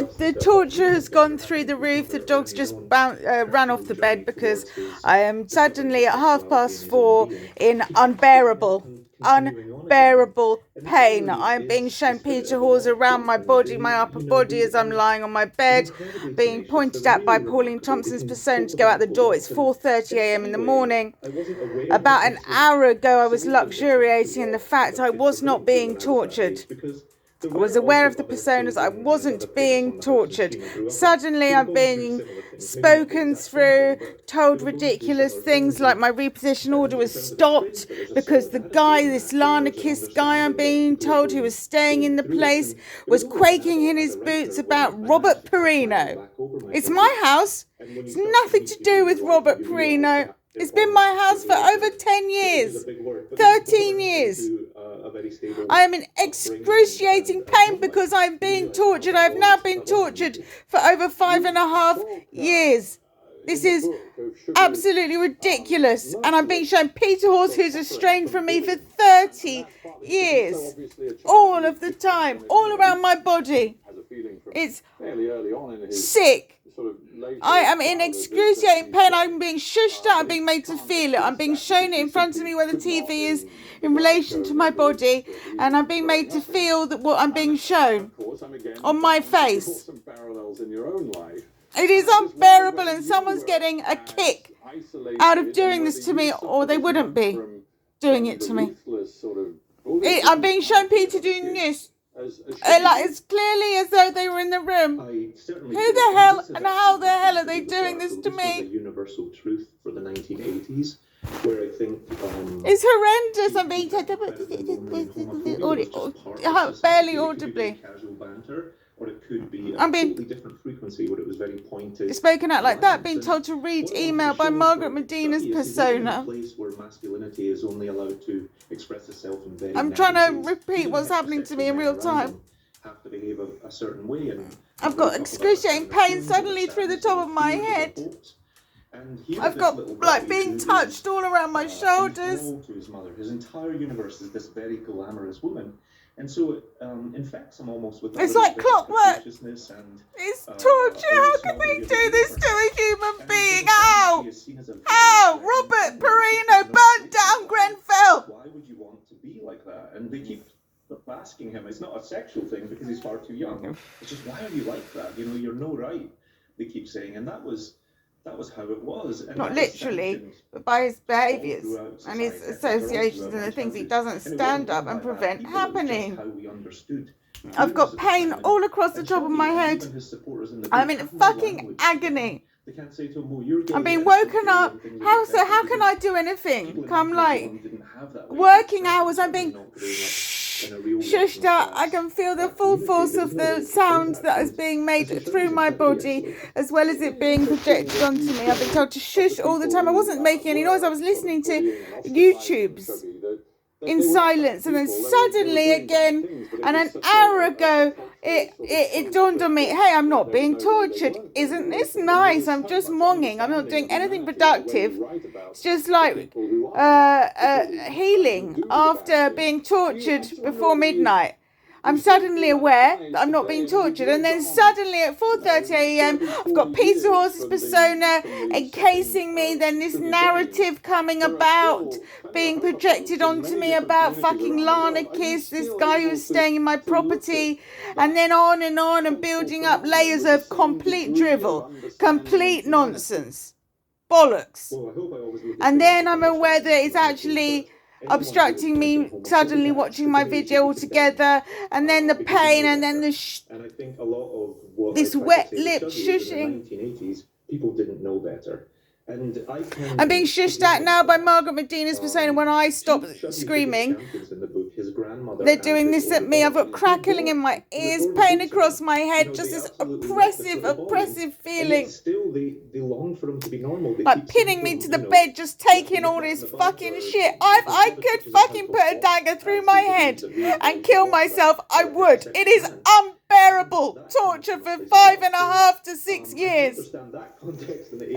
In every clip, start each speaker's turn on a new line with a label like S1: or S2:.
S1: The torture has gone through the roof. The dogs just ran off the bed because I am suddenly at 4:30 in unbearable pain. I'm being shown Peter Hawes around my body, my upper body, as I'm lying on my bed, being pointed at by Pauline Thompson's persona to go out the door. It's 4:30 a.m. in the morning. About an hour ago, I was luxuriating in the fact I was not being tortured. I was aware of the personas. I wasn't being tortured. Suddenly, I'm being spoken through, told ridiculous things like my repossession order was stopped because the guy, this Larnakist guy I'm being told who was staying in the place, was quaking in his boots about Robert Perino. It's my house. It's nothing to do with Robert Perino. It's been my house for over 10 years, 13 years. I am in excruciating pain because I'm being tortured. I've now been tortured for over 5.5 years. This is absolutely ridiculous. And I'm being shown Peter Hawes, who's estranged from me for 30 years. All of the time, all around my body. It's sick. I am in excruciating pain. I'm being shushed out. I'm being made to feel it. I'm being shown it in front of me where the TV is in relation to my body. And I'm being made to feel that what I'm being shown on my face. It is unbearable, and someone's getting a kick out of doing this to me, or they wouldn't be doing it to me. I'm being shown Peter doing this. It's clearly as though they were in the room. Who the hell and how the hell are they doing this to me?
S2: Universal truth for the 1980s, where I think
S1: it's horrendous. I'm being barely audibly.
S2: Or it could be a totally different frequency where it was very pointed.
S1: Spoken out like that, being told to read email by Margaret Medina's persona.
S2: A place where masculinity is only allowed to express itself in very
S1: I'm trying to repeat what's happening to me in real time.
S2: Have to behave a certain way, and
S1: I've got excruciating pain suddenly through the top of my head. I've got like being touched all around my shoulders.
S2: To his mother, his entire universe is this very glamorous woman. And so it infects him almost with
S1: it's like clockwork.
S2: And,
S1: it's torture. How can they do this to a human being? How? How? Robert Perino burnt down Grenfell.
S2: Why would you want to be like that? And they keep asking him. It's not a sexual thing because he's far too young. It's just, why are you like that? You know, you're no right. They keep saying, and that was how it was. And
S1: not literally, but by his behaviours and his associations and the things he doesn't stand up and prevent happening. I've got pain all across the top of my head. I'm in fucking agony. I'm being woken up. How can I do anything? Come like working hours. I'm being shushed out. I can feel the full force of the sound that is being made through my body, as well as it being projected onto me. I've been told to shush all the time. I wasn't making any noise. I was listening to YouTubes in silence, and then suddenly again, and an hour ago, it dawned on me, hey, I'm not being tortured. Isn't this nice? I'm just monging. I'm not doing anything productive. It's just like healing after being tortured before midnight. I'm suddenly aware that I'm not being tortured, and then suddenly at 4:30 a.m. I've got Peter Hawes' persona encasing me, then this narrative coming about, being projected onto me about fucking Larnakist, this guy who's staying in my property, and then on and building up layers of complete drivel, complete nonsense, bollocks. And then I'm aware that it's actually obstructing me suddenly watching my video altogether, and then the pain, and then
S2: and I think a lot of what
S1: this wet lip shushing.
S2: In the 1980s, people didn't know better. And
S1: I'm being shushed at now by Margaret Medina's persona. When I stop screaming, they're doing this at me. I've got crackling in my ears, pain across my head, just this oppressive feeling.
S2: They long for him to be normal.
S1: Like pinning me to the bed, just taking all this fucking shit. I could fucking put a dagger through my head and kill myself. I would. It is unbearable torture for 5.5 to 6 years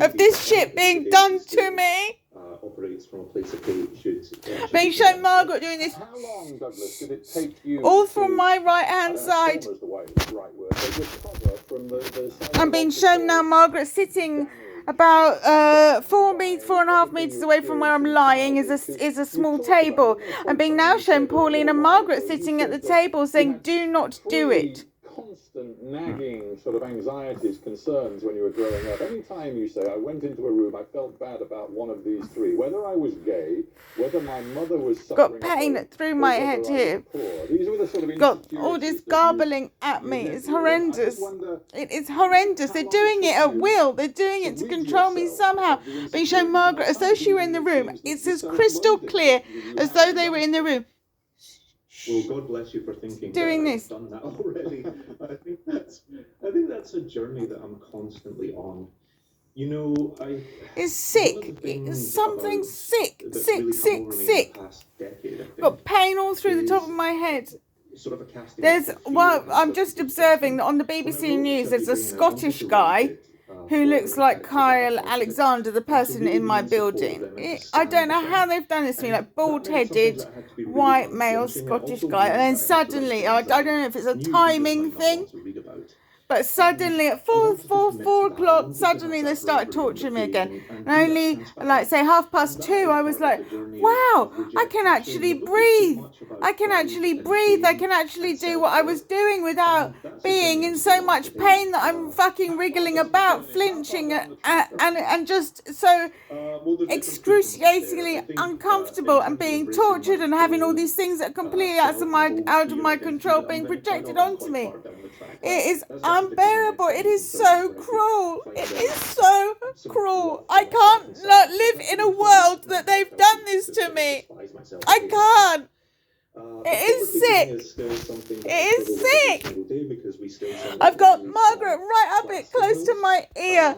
S1: of this shit being done to me.
S2: Operates from a place of hatred.
S1: Being shown Margaret doing this.
S3: How long, Douglas, did it take you?
S1: All from my right hand side.
S3: Right word.
S1: I'm being shown now Margaret sitting about 4.5 meters away from where I'm lying is a small table. I'm being now shown Pauline and Margaret sitting at the table saying, "Do not do it."
S3: Constant nagging sort of anxieties, concerns when you were growing up. Any time you say, I went into a room, I felt bad about one of these three, whether I was gay, whether my mother was suffering,
S1: got pain through my head here.
S3: These were the sort of
S1: got all this garbling at me. It's horrendous. It is horrendous. They're doing it at will. They're doing it to control me somehow. Being shown Margaret as though she were in the room. It's as crystal clear as though they were in the room.
S2: Well, God bless you for thinking
S1: doing
S2: that
S1: this.
S2: I've done that already. I think that's a journey that I'm constantly on. You know,
S1: it's sick. It's something sick. Got pain all through the top of my head.
S2: Sort of a casting.
S1: I'm just observing that on the BBC News there's a Scottish guy who looks like Kyle Alexander, the person in my building. I don't know how they've done this to me, like bald-headed, white male Scottish guy, and then suddenly, I don't know if it's a timing thing, but suddenly at 4 o'clock, suddenly they started torturing me again. And only, like, say 2:30, I was like, wow, I can actually breathe. I can actually do what I was doing without being in so much pain that I'm fucking wriggling about, flinching, and just so excruciatingly uncomfortable and being tortured and having all these things that are completely out of my control being projected onto me. It is unbearable. It is so cruel. It is so cruel. I can't live in a world that they've done this to me. I can't. It is sick. It is sick. I've got Margaret right up it close to my ear.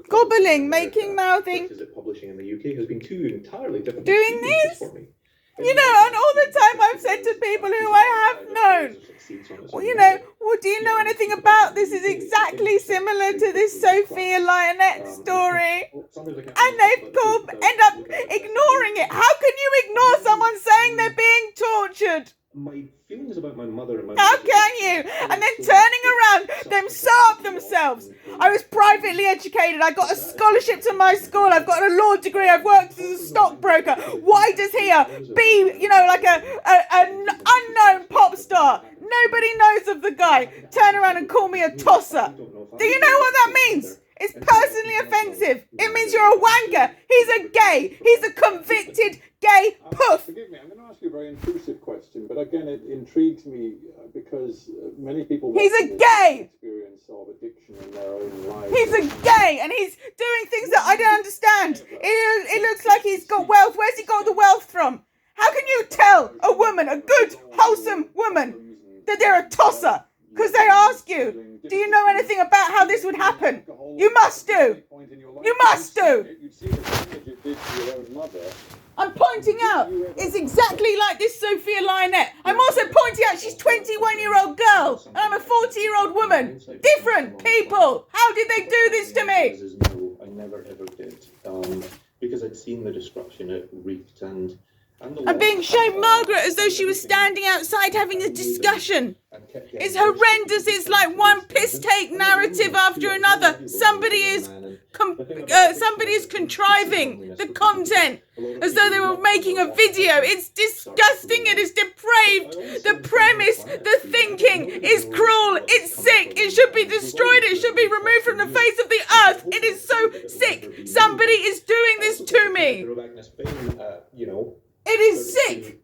S1: Gobbling, making, mouthing. Doing this. You know, and all the time I've said to people who I have known, well, you know, well, do you know anything about this? Is exactly similar to this Sophia Lionette story. And they end up ignoring it. How can you ignore someone saying they're being tortured?
S2: My feelings about my mother and my
S1: How can you? And then turning around, them so up themselves. I was privately educated. I got a scholarship to my school. I've got a law degree. I've worked as a stockbroker. Why does he be, you know, like an unknown pop star? Nobody knows of the guy. Turn around and call me a tosser. Do you know what that means? It's personally offensive. It means you're a wanker. He's a gay. He's a convicted gay poof.
S3: Forgive me, I'm going to ask you a very intrusive question, but again, it intrigues me because many people...
S1: He's a gay!
S3: ...experience of addiction in their own lives.
S1: He's a gay, and he's doing things that I don't understand. It looks like he's got wealth. Where's he got the wealth from? How can you tell a woman, a good, wholesome woman, that they're a tosser? Because they ask you, do you know anything about how this would happen? You must do. You must do. I'm pointing out, it's exactly like this Sophia Lionette. I'm also pointing out she's a 21-year-old girl, and I'm a 40-year-old woman. Different people. How did they do this to me?
S2: No, I never ever did. Because I'd seen the destruction it wreaked and
S1: I'm being shown Margaret as though she was standing outside having a discussion. It's horrendous. It's like one piss-take narrative after another. Somebody is contriving the content as though they were making a video. It's disgusting. It is depraved. The premise, the thinking is cruel. It's sick. It should be destroyed. It should be removed from the face of the earth. It is so sick. Somebody is doing this to me. It is sick.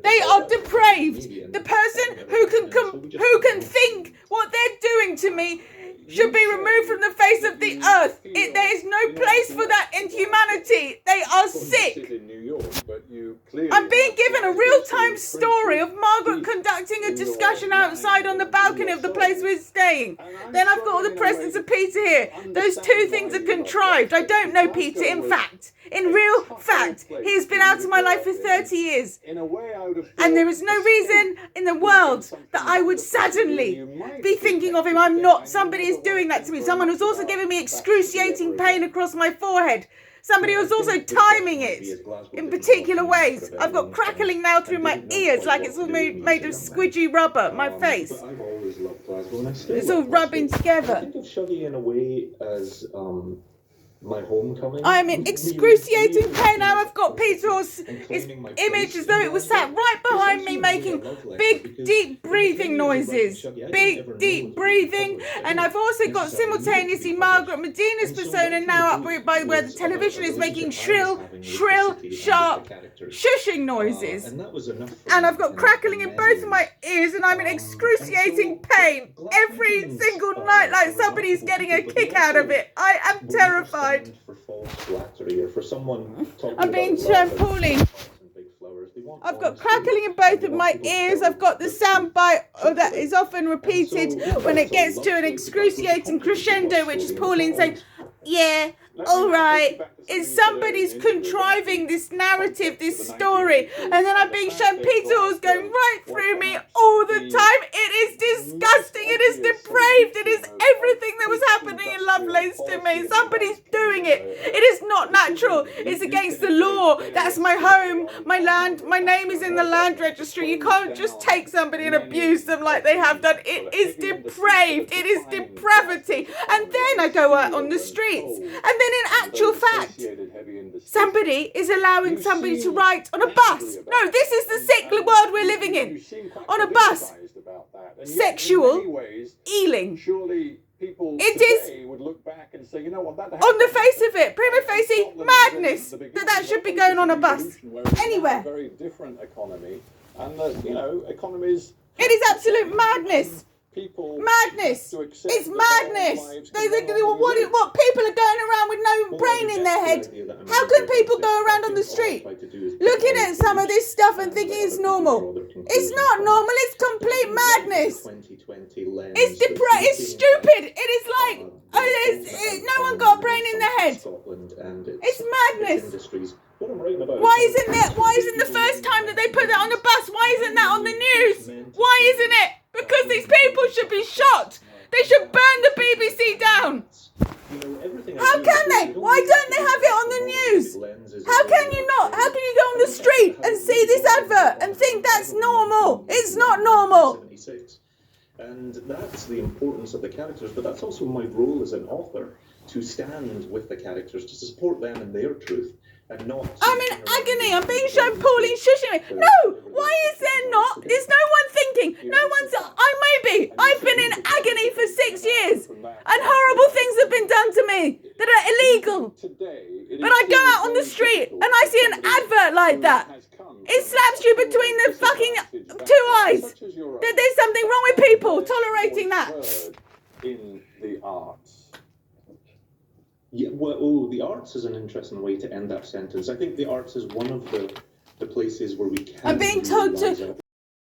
S1: They are depraved. The person who can think what they're doing to me should be removed from the face of the earth. There is no place for that in humanity. They are sick. I'm being given a real-time story of Margaret conducting a discussion outside on the balcony of the place we're staying. Then I've got all the presence of Peter here. Those two things are contrived. I don't know Peter, in fact. In real fact, he's been out of my life for 30 years. And there is no reason in the world that I would suddenly be thinking of him. I'm not. Somebody is doing that to me. Someone who's also giving me excruciating pain across my forehead. Somebody was also timing it in particular ways. I've got crackling now through my ears like it's all made of squidgy rubber, my face.
S2: But I've always loved Glasgow, and I still
S1: It's
S2: love
S1: all
S2: Glasgow.
S1: rubbing together.
S2: I think of Shuggy in a way as my homecoming.
S1: I'm in excruciating pain now. I've got Peter's image as though it was sat right behind me making big, deep breathing noises. Big, deep breathing. And I've also got simultaneously Margaret Medina's persona now up by where the television is making shrill, sharp, shushing noises. And I've got crackling in both of my ears and I'm in excruciating pain every single night like somebody's getting a kick out of it. I am terrified.
S2: For false flattery or for someone talking
S1: I'm being
S2: about love
S1: trampoline.
S2: and big flowers. They want
S1: I've got
S2: honesty
S1: crackling in both of
S2: and
S1: my
S2: what
S1: ears.
S2: people
S1: I've got the soundbite that is often repeated
S2: And so,
S1: when it gets
S2: so
S1: to an
S2: lovely
S1: excruciating
S2: because
S1: crescendo, which is
S2: it's
S1: Pauline saying, yeah, all right. It's somebody's contriving this narrative, this story, and then I'm being shown Peter Hall's going right through me all the time. It is disgusting. It is depraved. It is everything that was happening in Lovelace to me. Somebody's doing it. It is not natural. It's against the law. That's my home, my land. My name is in the land registry. You can't just take somebody and abuse them like they have done. It is depraved. It is depravity. And then I go out on the streets, and then in actual fact, somebody is allowing somebody to ride on a bus. No, this is the sick world we're living in. On a bus. Sexual ealing.
S3: Surely people
S1: It is
S3: today would look back and say, you know what, that
S1: on the face of it, prima facie madness that should be going on a bus anywhere.
S3: A very different economy, and that, you know, economies.
S1: It is absolute madness.
S3: People
S1: Madness.
S3: have to accept
S1: It's
S3: that their
S1: madness.
S3: lives
S1: They
S3: can no longer
S1: what
S3: be lived.
S1: people are going around with no brain in their head. How can people go around on the street looking at some of this stuff and thinking it's normal? It's not normal. It's complete madness. It's it's stupid. It is like no one got a brain in their head. It's madness. Why isn't the first time that they put that on the bus? Why isn't that on the news? Why isn't it? Because these people should be shot. They should burn the BBC down. How can they? Why don't they have it on the news? How can you not? How can you go on the street and see this advert and think that's normal? It's not normal.
S2: And that's the importance of the characters, but that's also my role as an author, to stand with the characters, to support them in their truth, and not...
S1: I'm in agony. I'm being shown Pauline shushing me. No, why is there not? There's no one thinking. No one's... I've been in agony for 6 years, and horrible things have been done to me that are illegal. But I go out on the street and I see an advert like that. It slaps you between the fucking two eyes. That there's something wrong with people tolerating that.
S3: In the arts.
S2: Yeah, well, the arts is an interesting way to end that sentence. I think the arts is one of the places where we can...
S1: I'm being told to